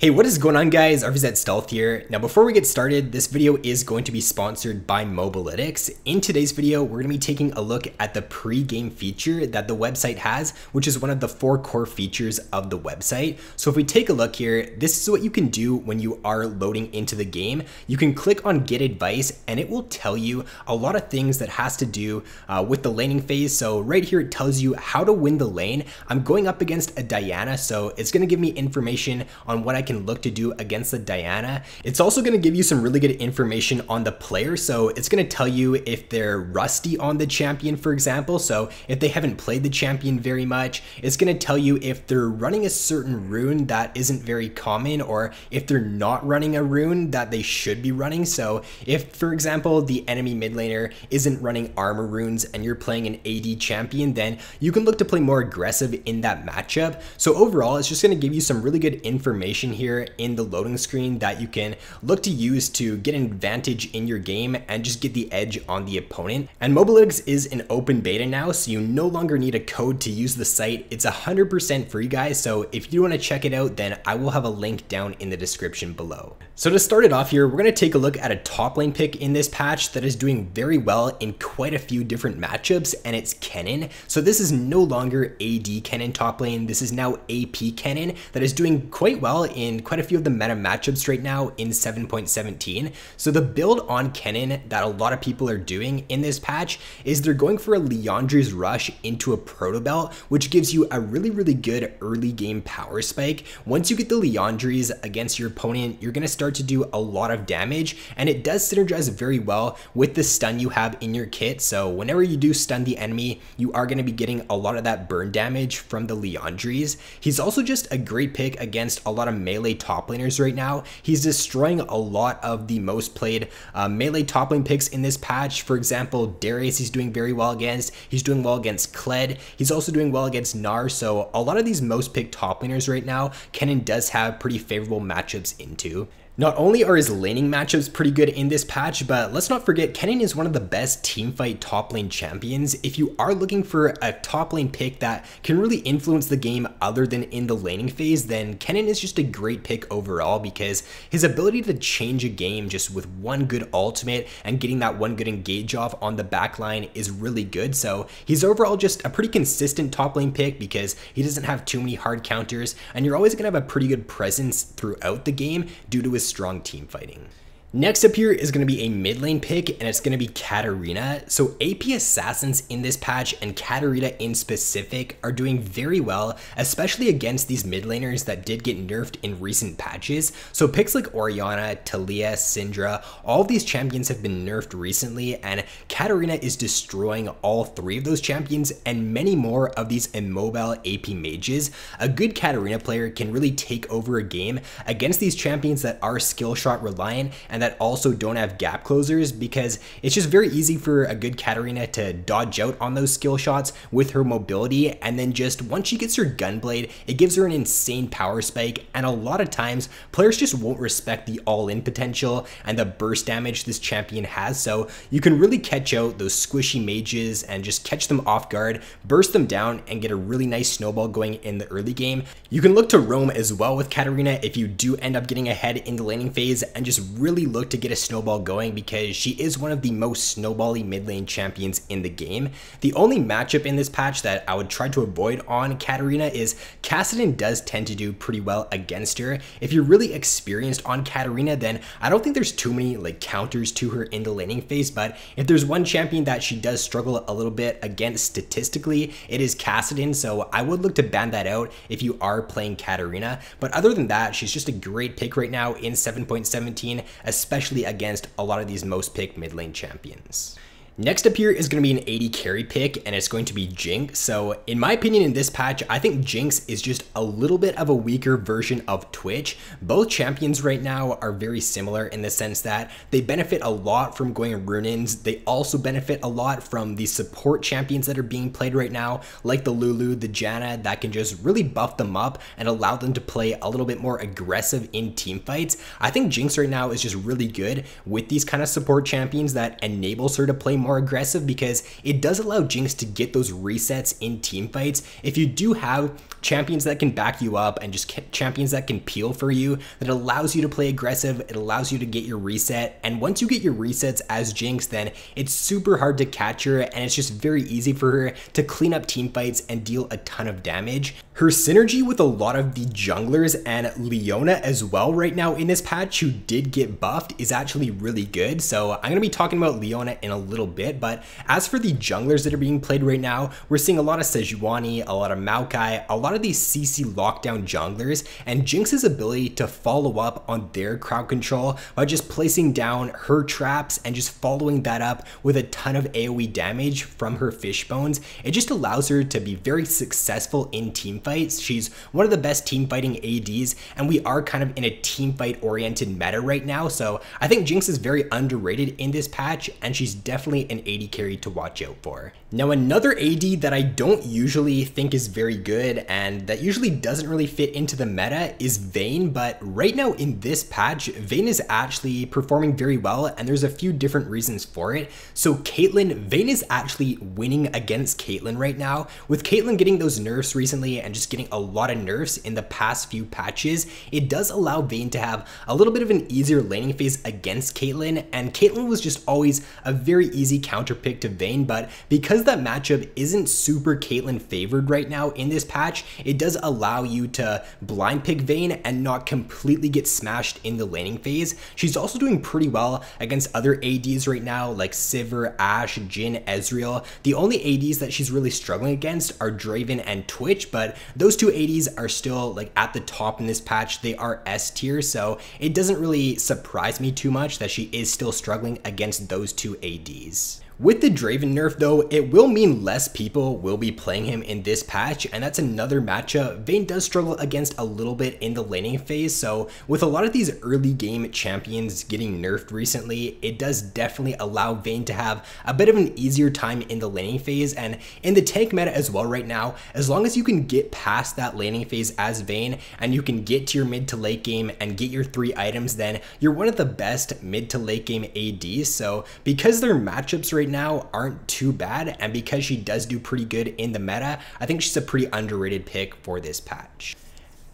Hey, what is going on guys? RvzStealth here. Now before we get started, this video is going to be sponsored by Mobalytics. In today's video, we're going to be taking a look at the pre-game feature that the website has, which is one of the 4 core features of the website. So if we take a look here, this is what you can do when you are loading into the game. You can click on Get Advice and it will tell you a lot of things that has to do with the laning phase. So right here, it tells you how to win the lane. I'm going up against a Diana, so it's going to give me information on what I can look to do against the Diana. It's also going to give you some really good information on the player. So it's going to tell you if they're rusty on the champion, for example. So if they haven't played the champion very much, it's going to tell you if they're running a certain rune that isn't very common, or if they're not running a rune that they should be running. So if, for example, the enemy mid laner isn't running armor runes and you're playing an AD champion, then you can look to play more aggressive in that matchup. So overall, it's just going to give you some really good information here in the loading screen that you can look to use to get an advantage in your game and just get the edge on the opponent. And Mobalytics is an open beta now, so you no longer need a code to use the site. It's 100% free, guys. So if you want to check it out, then I will have a link down in the description below. So to start it off here, we're going to take a look at a top lane pick in this patch that is doing very well in quite a few different matchups, and it's Kennen. So this is no longer AD Kennen top lane. This is now AP Kennen that is doing quite well in quite a few of the meta matchups right now in 7.17. So the build on Kennen that a lot of people are doing in this patch is they're going for a Liandry's Rush into a Proto Belt, which gives you a really good early game power spike. Once you get the Liandry's against your opponent, you're going to start to do a lot of damage, and it does synergize very well with the stun you have in your kit. So whenever you do stun the enemy, you are going to be getting a lot of that burn damage from the Liandry's. He's also just a great pick against a lot of melee top laners right now. He's destroying a lot of the most played melee top lane picks in this patch. For example, Darius he's doing very well against. He's doing well against Kled. He's also doing well against Gnar. So a lot of these most picked top laners right now, Kennen does have pretty favorable matchups into. Not only are his laning matchups pretty good in this patch, but let's not forget Kennen is one of the best teamfight top lane champions. If you are looking for a top lane pick that can really influence the game other than in the laning phase, then Kennen is just a great pick overall, because his ability to change a game just with one good ultimate and getting that one good engage off on the back line is really good. So he's overall just a pretty consistent top lane pick because he doesn't have too many hard counters, and you're always going to have a pretty good presence throughout the game due to his strong team fighting. Next up here is going to be a mid lane pick, and it's going to be Katarina. So AP Assassins in this patch and Katarina in specific are doing very well, especially against these mid laners that did get nerfed in recent patches. So picks like Orianna, Talia, Syndra, all of these champions have been nerfed recently, and Katarina is destroying all 3 of those champions and many more of these immobile AP mages. A good Katarina player can really take over a game against these champions that are skill shot reliant and that also don't have gap closers, because it's just very easy for a good Katarina to dodge out on those skill shots with her mobility, and then just once she gets her gunblade, it gives her an insane power spike, and a lot of times players just won't respect the all-in potential and the burst damage this champion has. So you can really catch out those squishy mages and just catch them off guard, burst them down, and get a really nice snowball going in the early game. You can look to roam as well with Katarina if you do end up getting ahead in the laning phase, and just really look to get a snowball going, because she is one of the most snowbally mid lane champions in the game. The only matchup in this patch that I would try to avoid on Katarina is Kassadin does tend to do pretty well against her. If you're really experienced on Katarina, then I don't think there's too many like counters to her in the laning phase, but if there's one champion that she does struggle a little bit against statistically, it is Kassadin. So I would look to ban that out if you are playing Katarina. But other than that, she's just a great pick right now in 7.17, especially against a lot of these most picked mid lane champions. Next up here is going to be an AD carry pick, and it's going to be Jinx. So in my opinion, in this patch, I think Jinx is just a little bit of a weaker version of Twitch. Both champions right now are very similar in the sense that they benefit a lot from going rune-ins. They also benefit a lot from the support champions that are being played right now, like the Lulu, the Janna, that can just really buff them up and allow them to play a little bit more aggressive in team fights. I think Jinx right now is just really good with these kind of support champions that enables her to play more aggressive because it does allow Jinx to get those resets in team fights. If you do have champions that can back you up and just champions that can peel for you, that allows you to play aggressive, it allows you to get your reset, and once you get your resets as Jinx, then it's super hard to catch her, and it's just very easy for her to clean up team fights and deal a ton of damage. Her synergy with a lot of the junglers and Leona as well right now in this patch, who did get buffed, is actually really good. So I'm going to be talking about Leona in a little bit, but as for the junglers that are being played right now, we're seeing a lot of Sejuani, a lot of Maokai, a lot of these CC lockdown junglers, and Jinx's ability to follow up on their crowd control by just placing down her traps and just following that up with a ton of AoE damage from her fish bones. It just allows her to be very successful in team fights. She's one of the best team fighting ADs, and we are kind of in a team fight oriented meta right now, so I think Jinx is very underrated in this patch, and she's definitely an AD carry to watch out for. Now, another AD that I don't usually think is very good and that usually doesn't really fit into the meta is Vayne, but right now in this patch, Vayne is actually performing very well, and there's a few different reasons for it. So Vayne is actually winning against Caitlyn right now. With Caitlyn getting those nerfs recently and just getting a lot of nerfs in the past few patches, it does allow Vayne to have a little bit of an easier laning phase against Caitlyn, and Caitlyn was just always a very easy counter pick to Vayne, but because that matchup isn't super Caitlyn favored right now in this patch, it does allow you to blind pick Vayne and not completely get smashed in the laning phase. She's also doing pretty well against other ADs right now like Sivir, Ashe, Jhin, Ezreal. The only ADs that she's really struggling against are Draven and Twitch, but those two ADs are still like at the top in this patch. They are S tier, so it doesn't really surprise me too much that she is still struggling against those two ADs. With the Draven nerf though, it will mean less people will be playing him in this patch, and that's another matchup Vayne does struggle against a little bit in the laning phase. So with a lot of these early game champions getting nerfed recently, it does definitely allow Vayne to have a bit of an easier time in the laning phase, and in the tank meta as well right now, as long as you can get past that laning phase as Vayne and you can get to your mid to late game and get your 3 items, then you're one of the best mid to late game ADs. So because their matchups right now aren't too bad, and because she does do pretty good in the meta, I think she's a pretty underrated pick for this patch.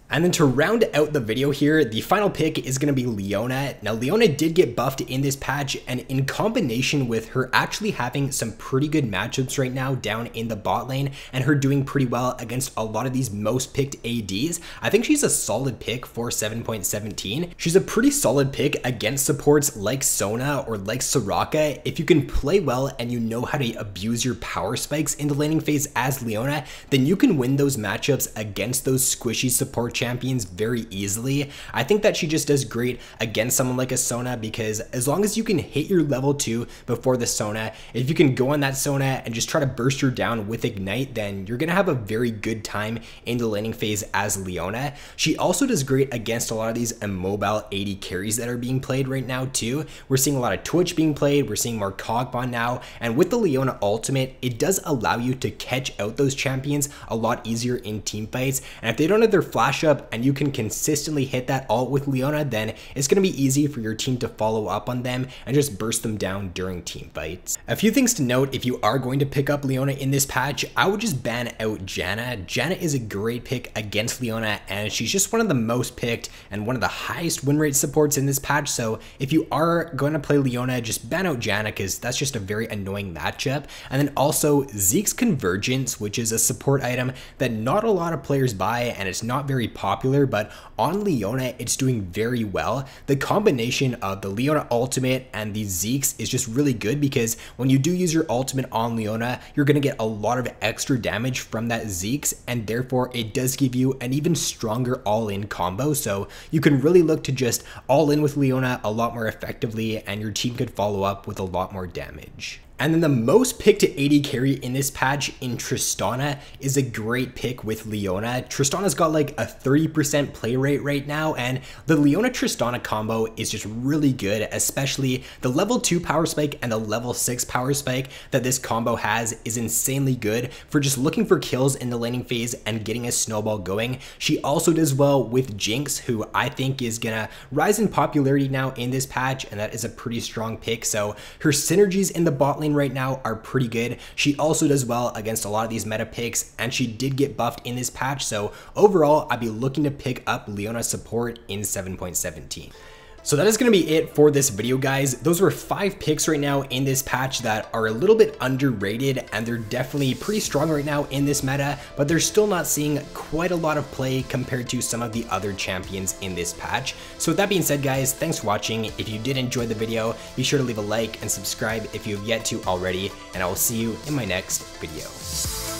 And then to round out the video here, the final pick is going to be Leona. Now, Leona did get buffed in this patch, and in combination with her actually having some pretty good matchups right now down in the bot lane and her doing pretty well against a lot of these most picked ADs, I think she's a solid pick for 7.17. She's a pretty solid pick against supports like Sona or like Soraka. If you can play well and you know how to abuse your power spikes in the laning phase as Leona, then you can win those matchups against those squishy support champions very easily. I think that she just does great against someone like a Sona, because as long as you can hit your level 2 before the Sona, if you can go on that Sona and just try to burst her down with Ignite, then you're gonna have a very good time in the laning phase as Leona. She also does great against a lot of these immobile AD carries that are being played right now too. We're seeing a lot of Twitch being played, we're seeing more Cogbon now, and with the Leona ultimate, it does allow you to catch out those champions a lot easier in team fights, and if they don't have their flash up and you can consistently hit that ult with Leona, then it's going to be easy for your team to follow up on them and just burst them down during team fights. A few things to note: if you are going to pick up Leona in this patch, I would just ban out Janna. Janna is a great pick against Leona, and she's just one of the most picked and one of the highest win rate supports in this patch. So if you are going to play Leona, just ban out Janna, because that's just a very annoying matchup. And then also Zeke's Convergence, which is a support item that not a lot of players buy, and it's not very popular, but on Leona it's doing very well. The combination of the Leona ultimate and the Zeke's is just really good, because when you do use your ultimate on Leona, you're going to get a lot of extra damage from that Zeke's, and therefore it does give you an even stronger all-in combo. So you can really look to just all in with Leona a lot more effectively, and your team could follow up with a lot more damage. And then the most picked AD carry in this patch in Tristana is a great pick with Leona. Tristana's got like a 30% play rate right now, and the Leona Tristana combo is just really good, especially the level 2 power spike and the level 6 power spike that this combo has is insanely good for just looking for kills in the laning phase and getting a snowball going. She also does well with Jinx, who I think is gonna rise in popularity now in this patch, and that is a pretty strong pick. So her synergies in the bot lane lane right now are pretty good. She also does well against a lot of these meta picks, and she did get buffed in this patch, so overall I'd be looking to pick up Leona support in 7.17. So that is going to be it for this video, guys. Those were 5 picks right now in this patch that are a little bit underrated, and they're definitely pretty strong right now in this meta, but they're still not seeing quite a lot of play compared to some of the other champions in this patch. So with that being said, guys, thanks for watching. If you did enjoy the video, be sure to leave a like and subscribe if you have yet to already, and I will see you in my next video.